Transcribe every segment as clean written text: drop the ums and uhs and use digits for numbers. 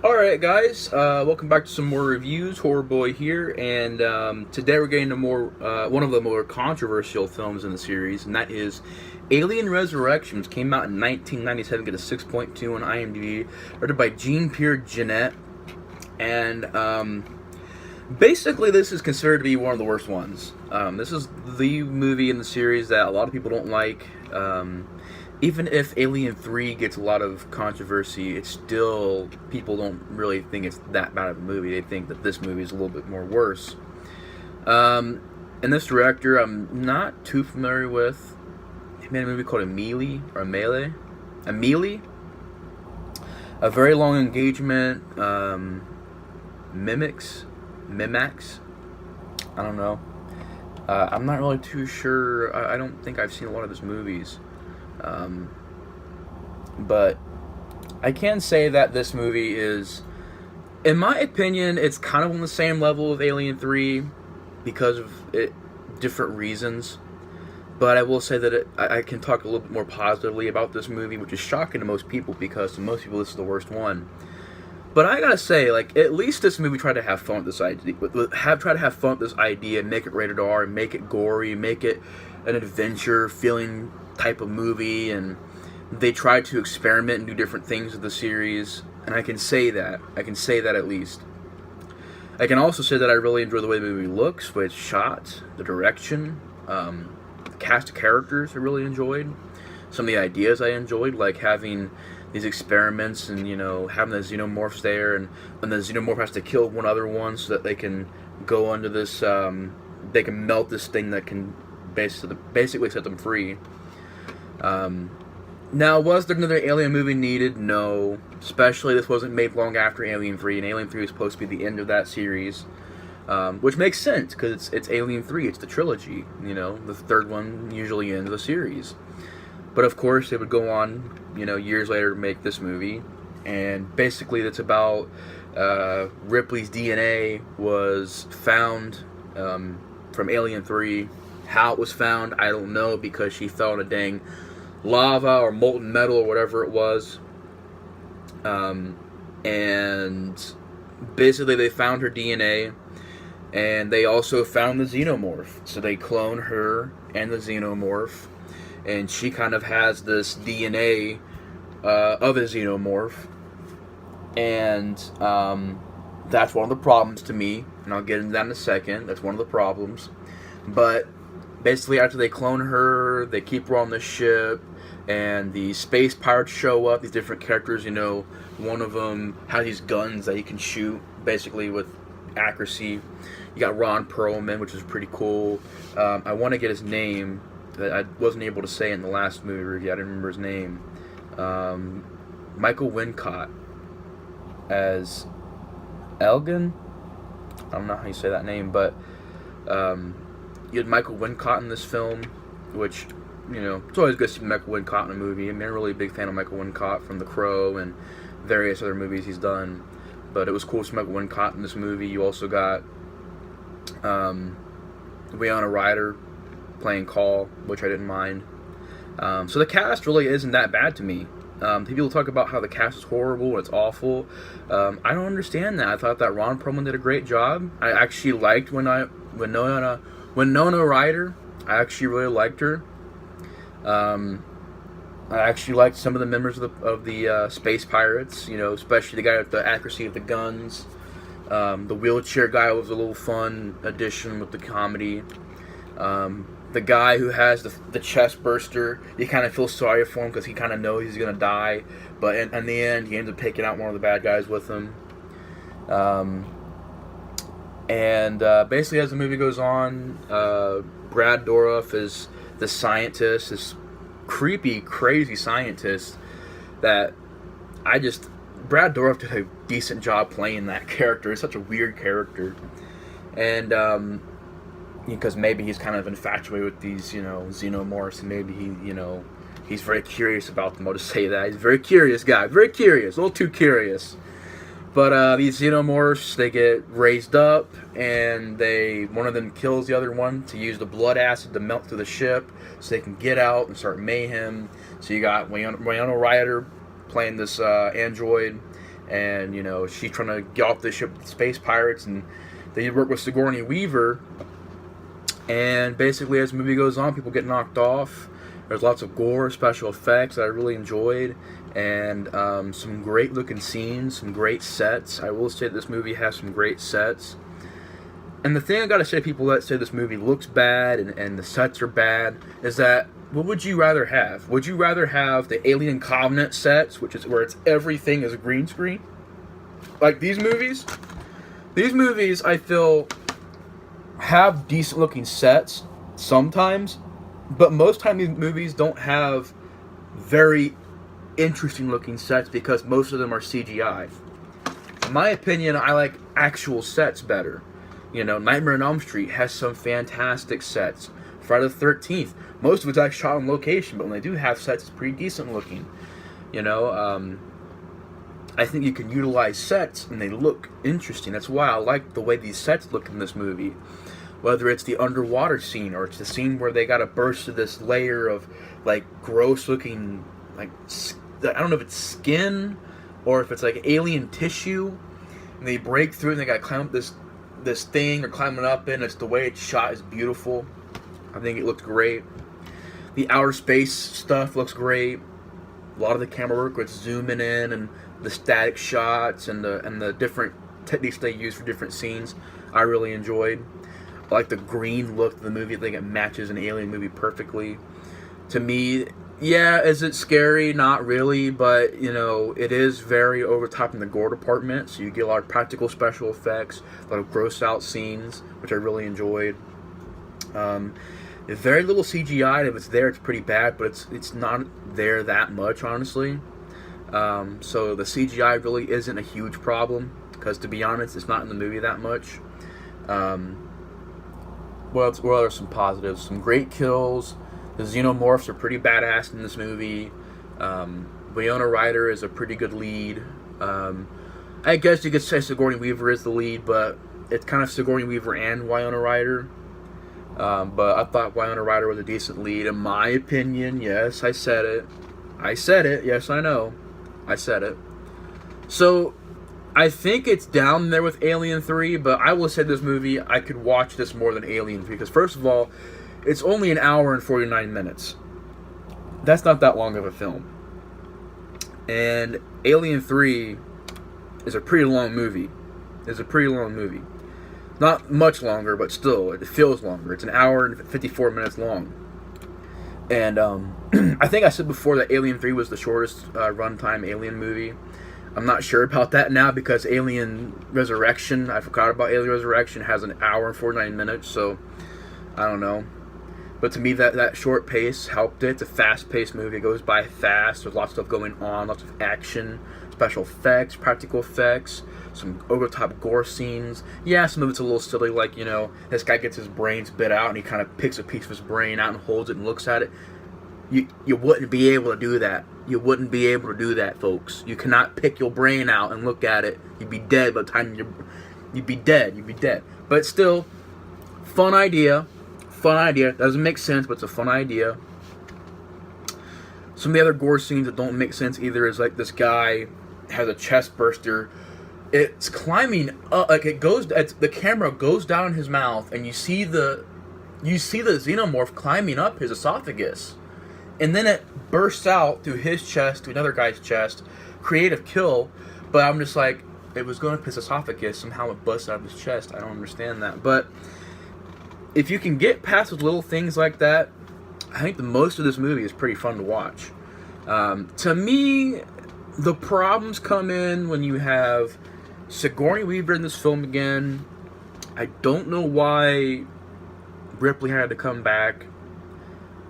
Alright guys, welcome back to some more reviews. Horror Boy here, and today we're getting to one of the more controversial films in the series, and that is Alien Resurrections. Came out in 1997, get a 6.2 on IMDb, directed by Jean-Pierre Jeunet, and basically this is considered to be one of the worst ones. This is the movie in the series that a lot of people don't like. Even if Alien 3 gets a lot of controversy, it's still, people don't really think it's that bad of a movie. They think that this movie is a little bit more worse. And this director, I'm not too familiar with. He made a movie called Amelie, or Amelie. Amelie? A Very Long Engagement, Mimics? Mimax? I don't know. I'm not really too sure. I don't think I've seen a lot of his movies. But I can say that this movie is, in my opinion, it's kind of on the same level of Alien 3 because of different reasons. But I will say that I can talk a little bit more positively about this movie, which is shocking to most people because to most people this is the worst one. But I gotta say, like, at least this movie tried to have fun with this idea. Try to have fun with this idea, make it rated R, make it gory, make it an adventure feeling type of movie, and they tried to experiment and do different things with the series, and I can say that at least. I can also say that I really enjoy the way the movie looks, the way it's shot, the direction, the cast of characters I really enjoyed. Some of the ideas I enjoyed, like having these experiments and, you know, having the xenomorphs there, and when the xenomorph has to kill one other one so that they can go under this, they can melt this thing that can basically set them free. Now, was there another Alien movie needed? No. Especially this wasn't made long after Alien 3, and Alien 3 was supposed to be the end of that series. Which makes sense, because it's Alien 3, it's the trilogy, you know, the third one usually ends the series. But of course, it would go on, you know, years later to make this movie, and basically it's about Ripley's DNA was found from Alien 3. How it was found, I don't know, because she fell in a dang lava or molten metal or whatever it was. And basically they found her DNA, and they also found the xenomorph. So they clone her and the xenomorph, and she kind of has this DNA of a xenomorph. And that's one of the problems to me, and I'll get into that in a second. That's one of the problems. But basically, after they clone her, they keep her on the ship, and the space pirates show up, these different characters, you know. One of them has these guns that he can shoot, basically, with accuracy. You got Ron Perlman, which is pretty cool. I want to get his name. That I wasn't able to say in the last movie review. I didn't remember his name. Michael Wincott as Elgin. I don't know how you say that name, but you had Michael Wincott in this film, which, you know, it's always good to see Michael Wincott in a movie. I mean, I'm a really big fan of Michael Wincott from The Crow and various other movies he's done. But it was cool to see Michael Wincott in this movie. You also got Winona Ryder playing Call, which I didn't mind. So the cast really isn't that bad to me. People talk about how the cast is horrible and it's awful. I don't understand that. I thought that Ron Perlman did a great job. I actually liked Winona Ryder. I actually really liked her. I actually liked some of the members of the space pirates. You know, especially the guy with the accuracy of the guns. The wheelchair guy was a little fun addition with the comedy. The guy who has the chest burster, you kind of feel sorry for him because he kind of knows he's going to die. But in the end, he ends up taking out one of the bad guys with him. And basically, as the movie goes on, Brad Dourif is the scientist, this creepy, crazy scientist that Brad Dourif did a decent job playing that character. It's such a weird character. And because maybe he's kind of infatuated with these, you know, xenomorphs, and maybe he's very curious about them. I'll just say that. He's a very curious guy. Very curious. A little too curious. But these xenomorphs, they get raised up, and one of them kills the other one to use the blood acid to melt through the ship so they can get out and start mayhem. So you got Winona Ryder playing this android, and she's trying to get off the ship with the space pirates, and they work with Sigourney Weaver. And basically, as the movie goes on, people get knocked off. There's lots of gore, special effects that I really enjoyed, and some great looking scenes, some great sets. I will say this movie has some great sets. And the thing I gotta say to people that say this movie looks bad and the sets are bad is that, what would you rather have? Would you rather have the Alien Covenant sets, which is where everything is a green screen? Like these movies? These movies, I feel, have decent looking sets sometimes, but most time these movies don't have very interesting looking sets because most of them are CGI. In my opinion, I like actual sets better. Nightmare on Elm Street has some fantastic sets. Friday the 13th, most of it's actually shot on location, but when they do have sets, it's pretty decent looking. I think you can utilize sets and they look interesting. That's why I like the way these sets look in this movie. Whether it's the underwater scene or it's the scene where they got to burst through this layer of like gross looking, like, I don't know if it's skin or if it's like alien tissue, and they break through and they got to climb up this thing they're climbing up in. It's the way it's shot is beautiful. I think it looks great. The outer space stuff looks great. A lot of the camera work with zooming in and the static shots and the different techniques they use for different scenes, I really enjoyed. I like the green look of the movie. I think it matches an Alien movie perfectly. To me, yeah, is it scary? Not really, but it is very over top in the gore department. So you get a lot of practical special effects, a lot of gross out scenes, which I really enjoyed. Very little CGI, and if it's there, it's pretty bad, but it's not there that much, honestly. So the CGI really isn't a huge problem, because to be honest, it's not in the movie that much. What are some positives? Some great kills. The xenomorphs are pretty badass in this movie. Winona Ryder is a pretty good lead. I guess you could say Sigourney Weaver is the lead, but it's kind of Sigourney Weaver and Winona Ryder. But I thought Winona Ryder was a decent lead, in my opinion. Yes, I said it. Yes, I know. I said it. So, I think it's down there with Alien 3, but I will say this movie, I could watch this more than Alien 3, because first of all, it's only an hour and 49 minutes. That's not that long of a film. And Alien 3 is a pretty long movie. Not much longer, but still, it feels longer. It's an hour and 54 minutes long. And I think I said before that Alien 3 was the shortest runtime Alien movie. I'm not sure about that now because Alien Resurrection, I forgot about Alien Resurrection, has an hour and 49 minutes, so I don't know. But to me, that short pace helped it. It's a fast-paced movie. It goes by fast. There's lots of stuff going on, lots of action, special effects, practical effects, some over-the-top gore scenes. Yeah, some of it's a little silly, like, this guy gets his brains bit out and he kind of picks a piece of his brain out and holds it and looks at it. You wouldn't be able to do that. You wouldn't be able to do that, folks. You cannot pick your brain out and look at it. You'd be dead by the time you'd be dead. But still, fun idea. Doesn't make sense, but it's a fun idea. Some of the other gore scenes that don't make sense either is like this guy has a chest burster. It's climbing up, like the camera goes down his mouth, and you see the xenomorph climbing up his esophagus. And then it bursts out through his chest to another guy's chest. Creative kill, but I'm just like, it was going up his esophagus, somehow it busts out of his chest. I don't understand that. But if you can get past those little things like that, I think the most of this movie is pretty fun to watch. To me, the problems come in when you have Sigourney Weaver in this film again. I don't know why Ripley had to come back.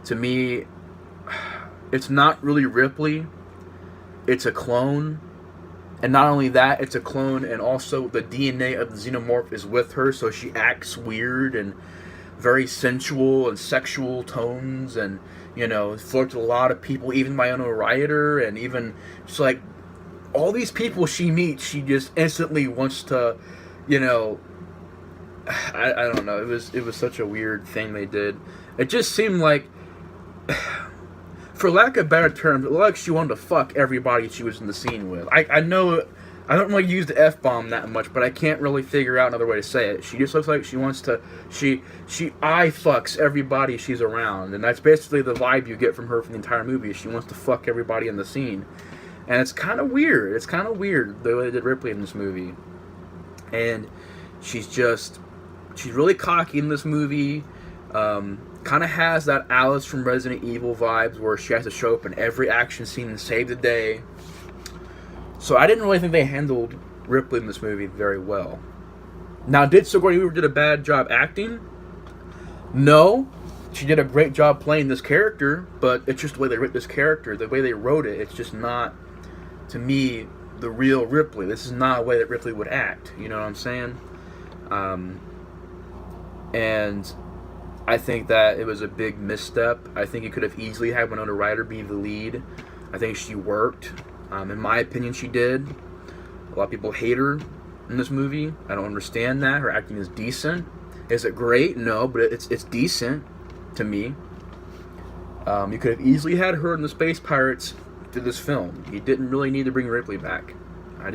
To me, it's not really Ripley. It's a clone. And not only that, it's a clone, and also the DNA of the xenomorph is with her, so she acts weird and very sensual and sexual tones, and, flirts with a lot of people, even Winona Ryder, and even just like all these people she meets, she just instantly wants to, I don't know. It was such a weird thing they did. It just seemed like, for lack of better terms, it looked like she wanted to fuck everybody she was in the scene with. I know I don't really use the F-bomb that much, but I can't really figure out another way to say it. She just looks like she wants to, she eye fucks everybody she's around, and that's basically the vibe you get from her from the entire movie. She wants to fuck everybody in the scene. And it's kind of weird. It's kind of weird the way they did Ripley in this movie. And she's really cocky in this movie. Kind of has that Alice from Resident Evil vibes where she has to show up in every action scene and save the day. So I didn't really think they handled Ripley in this movie very well. Now, did Sigourney Weaver did a bad job acting? No. She did a great job playing this character, but it's just the way they wrote this character, the way they wrote it, it's just not, to me, the real Ripley. This is not a way that Ripley would act. You know what I'm saying? And I think that it was a big misstep. I think you could have easily had Winona Ryder be the lead. I think she worked. In my opinion, she did. A lot of people hate her in this movie. I don't understand that. Her acting is decent. Is it great? No, but it's decent to me. You could have easily had her in the Space Pirates through this film. You didn't really need to bring Ripley back. You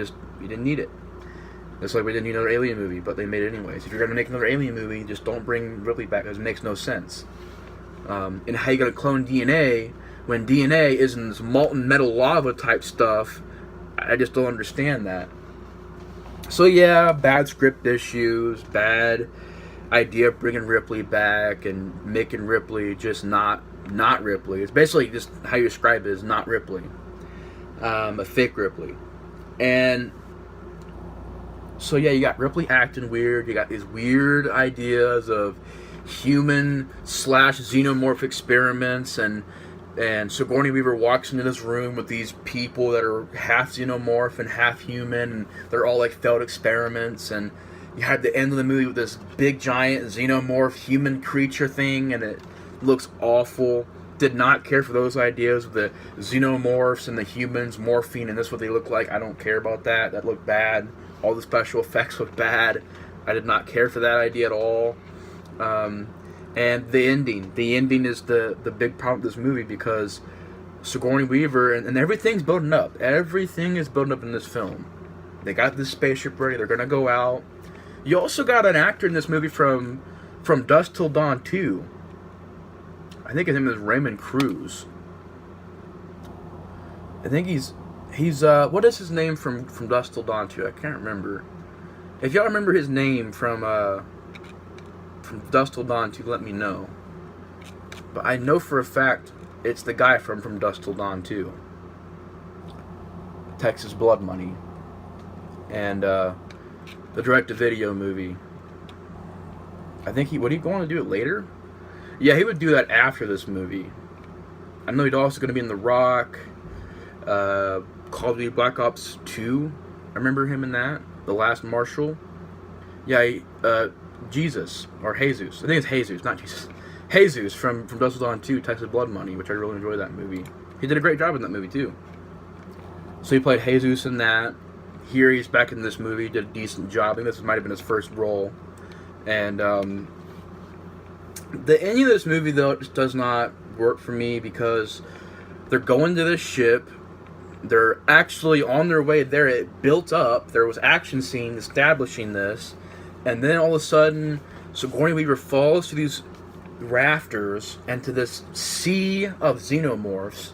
didn't need it. Just like we didn't need another Alien movie, but they made it anyways. If you're going to make another Alien movie, just don't bring Ripley back, because it makes no sense. And how you going to clone DNA when DNA is in this molten metal lava type stuff? I just don't understand that. So yeah, bad script issues, bad idea of bringing Ripley back and making Ripley just not Ripley. It's basically just how you describe it is not Ripley. A fake Ripley. And so yeah, you got Ripley acting weird. You got these weird ideas of human / xenomorph experiments, and Sigourney Weaver walks into this room with these people that are half xenomorph and half human, and they're all like failed experiments. And you had the end of the movie with this big giant xenomorph human creature thing, and it looks awful. Did not care for those ideas with the xenomorphs and the humans morphine, and this is what they look like. I don't care about that. That looked bad. All the special effects looked bad. I did not care for that idea at all. And the ending. The ending is the big problem with this movie, because Sigourney Weaver, and everything's building up. Everything is building up in this film. They got this spaceship ready. They're going to go out. You also got an actor in this movie from Dusk Till Dawn 2. I think his name is Raymond Cruz. I think he's what is his name from Dusk Till Dawn 2? I can't remember. If y'all remember his name from Dusk Till Dawn 2, let me know. But I know for a fact it's the guy from Dusk Till Dawn 2. Texas Blood Money. And the direct-to-video movie. I think would he go on to do it later? Yeah, he would do that after this movie. I know he's also going to be in The Rock, Call of Duty Black Ops 2. I remember him in that. The Last Marshal. Yeah, Jesus, or Jesus. I think it's Jesus, not Jesus. Jesus from Dusk Till Dawn 2, Texas Blood Money, which I really enjoyed that movie. He did a great job in that movie, too. So he played Jesus in that. Here he's back in this movie, did a decent job. I think this might have been his first role. And the ending of this movie, though, just does not work for me, because they're going to this ship. They're actually on their way there. It built up. There was action scenes establishing this. And then all of a sudden, Sigourney Weaver falls to these rafters and to this sea of xenomorphs,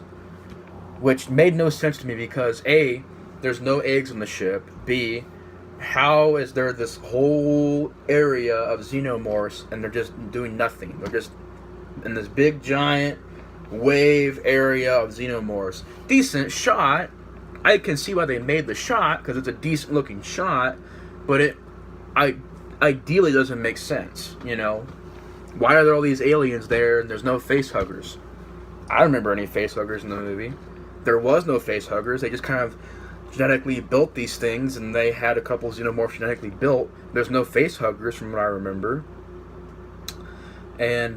which made no sense to me, because A, there's no eggs on the ship. B, how is there this whole area of xenomorphs and they're just doing nothing? They're just in this big giant wave area of xenomorphs. Decent shot. I can see why they made the shot, because it's a decent looking shot, but it ideally doesn't make sense, you know? Why are there all these aliens there and there's no face huggers? I don't remember any face huggers in the movie. There was no face huggers. They just kind of genetically built these things, and they had a couple xenomorphs genetically built. There's no face huggers from what I remember. And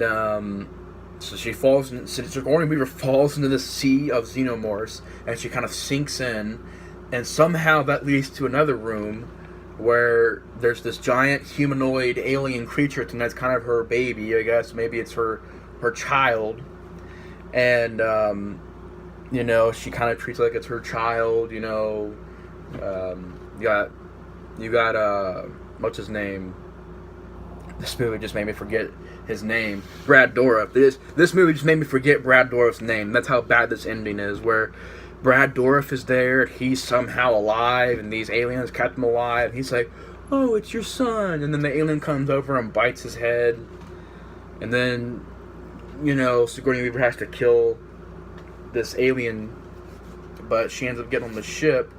so Sigourney Weaver falls into the sea of xenomorphs, and she kind of sinks in, and somehow that leads to another room where there's this giant humanoid alien creature, and that's kind of her baby, I guess. Maybe it's her child. And you know, she kind of treats it like it's her child, you know, You got what's his name? This movie just made me forget his name. Brad Dourif. This movie just made me forget Brad Dourif's name. That's how bad this ending is. Where Brad Dourif is there, and he's somehow alive, and these aliens kept him alive. He's like, "Oh, it's your son," and then the alien comes over and bites his head, and then Sigourney Weaver has to kill this alien, but she ends up getting on the ship,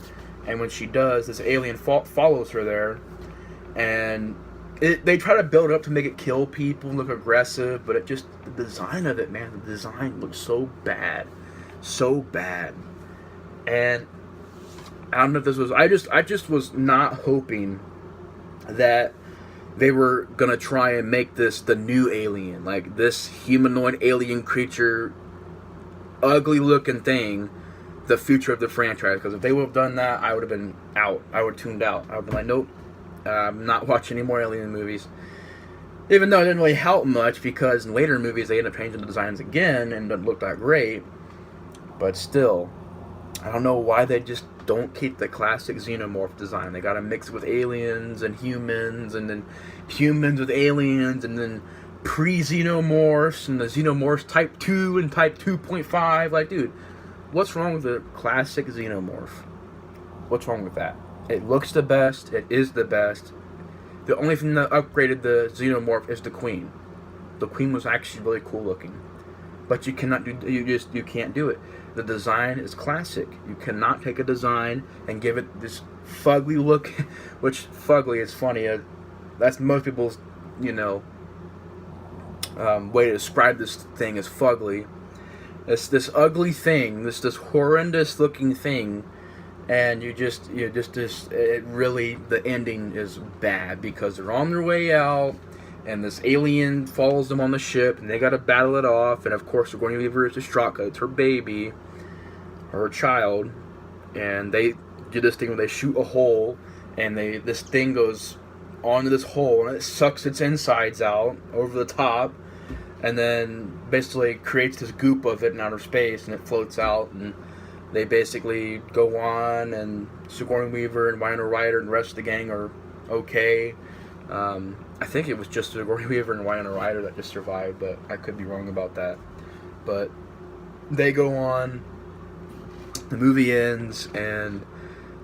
and when she does, this alien follows her there, and they try to build it up to make it kill people and look aggressive, but the design of it, man, the design looks so bad. And I don't know if this was, I just was not hoping that they were gonna try and make this the new Alien, like this humanoid alien creature, ugly looking thing, the future of the franchise. Because if they would have done that, I would have been out. I would have tuned out. I would have been like, nope, I'm not watching any more Alien movies. Even though it didn't really help much, because in later movies they end up changing the designs again and it doesn't look that great. But still, I don't know why they just don't keep the classic xenomorph design. They gotta mix it with aliens and then humans with aliens, and then pre-xenomorphs and the xenomorphs type 2 and type 2.5. Like, dude, what's wrong with the classic xenomorph? What's wrong with that? It looks the best. It is the best. The only thing that upgraded the xenomorph is the Queen. The Queen was actually really cool looking. But you cannot do, you can't do it. The design is classic. You cannot take a design and give it this fugly look, which fugly is funny. That's most people's, way to describe this thing as fugly. It's this ugly thing, this horrendous looking thing, and it really, the ending is bad because they're on their way out, and this alien follows them on the ship, and they gotta battle it off, and of course Sigourney Weaver is distraught because it's her baby, her child, and they do this thing where they shoot a hole, and this thing goes onto this hole, and it sucks its insides out over the top, and then basically creates this goop of it in outer space, and it floats out, and they basically go on, and Sigourney Weaver and Winona Ryder and the rest of the gang are okay. I think it was just Sigourney Weaver and Winona Ryder that just survived, but I could be wrong about that. But they go on, the movie ends, and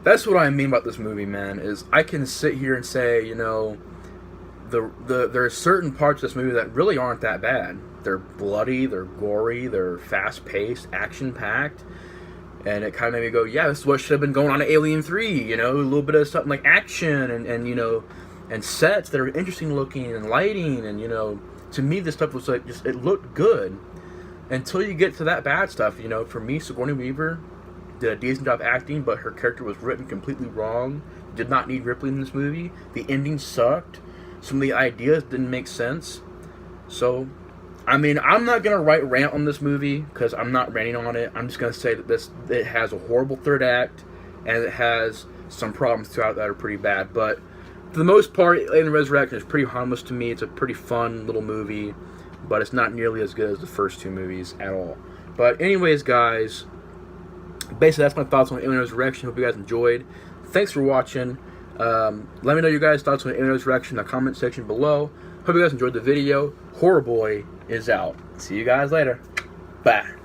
that's what I mean about this movie, man, is I can sit here and say, there are certain parts of this movie that really aren't that bad. They're bloody, they're gory, they're fast-paced, action-packed, and it kind of made me go, yeah, this is what should have been going on in Alien 3, a little bit of something like action, and sets that are interesting looking, and lighting, and, to me this stuff was like, it looked good, until you get to that bad stuff. For me, Sigourney Weaver did a decent job acting, but her character was written completely wrong. Did not need Ripley in this movie. The ending sucked. Some of the ideas didn't make sense. So, I'm not going to rant on this movie, because I'm not ranting on it. I'm just going to say that it has a horrible third act, and it has some problems throughout that are pretty bad. But for the most part, Alien Resurrection is pretty harmless to me. It's a pretty fun little movie, but it's not nearly as good as the first two movies at all. But anyways, guys, basically that's my thoughts on Alien Resurrection. Hope you guys enjoyed. Thanks for watching. Let me know your guys' thoughts on Alien Resurrection in the comment section below. Hope you guys enjoyed the video. Horror Boy is out. See you guys later. Bye.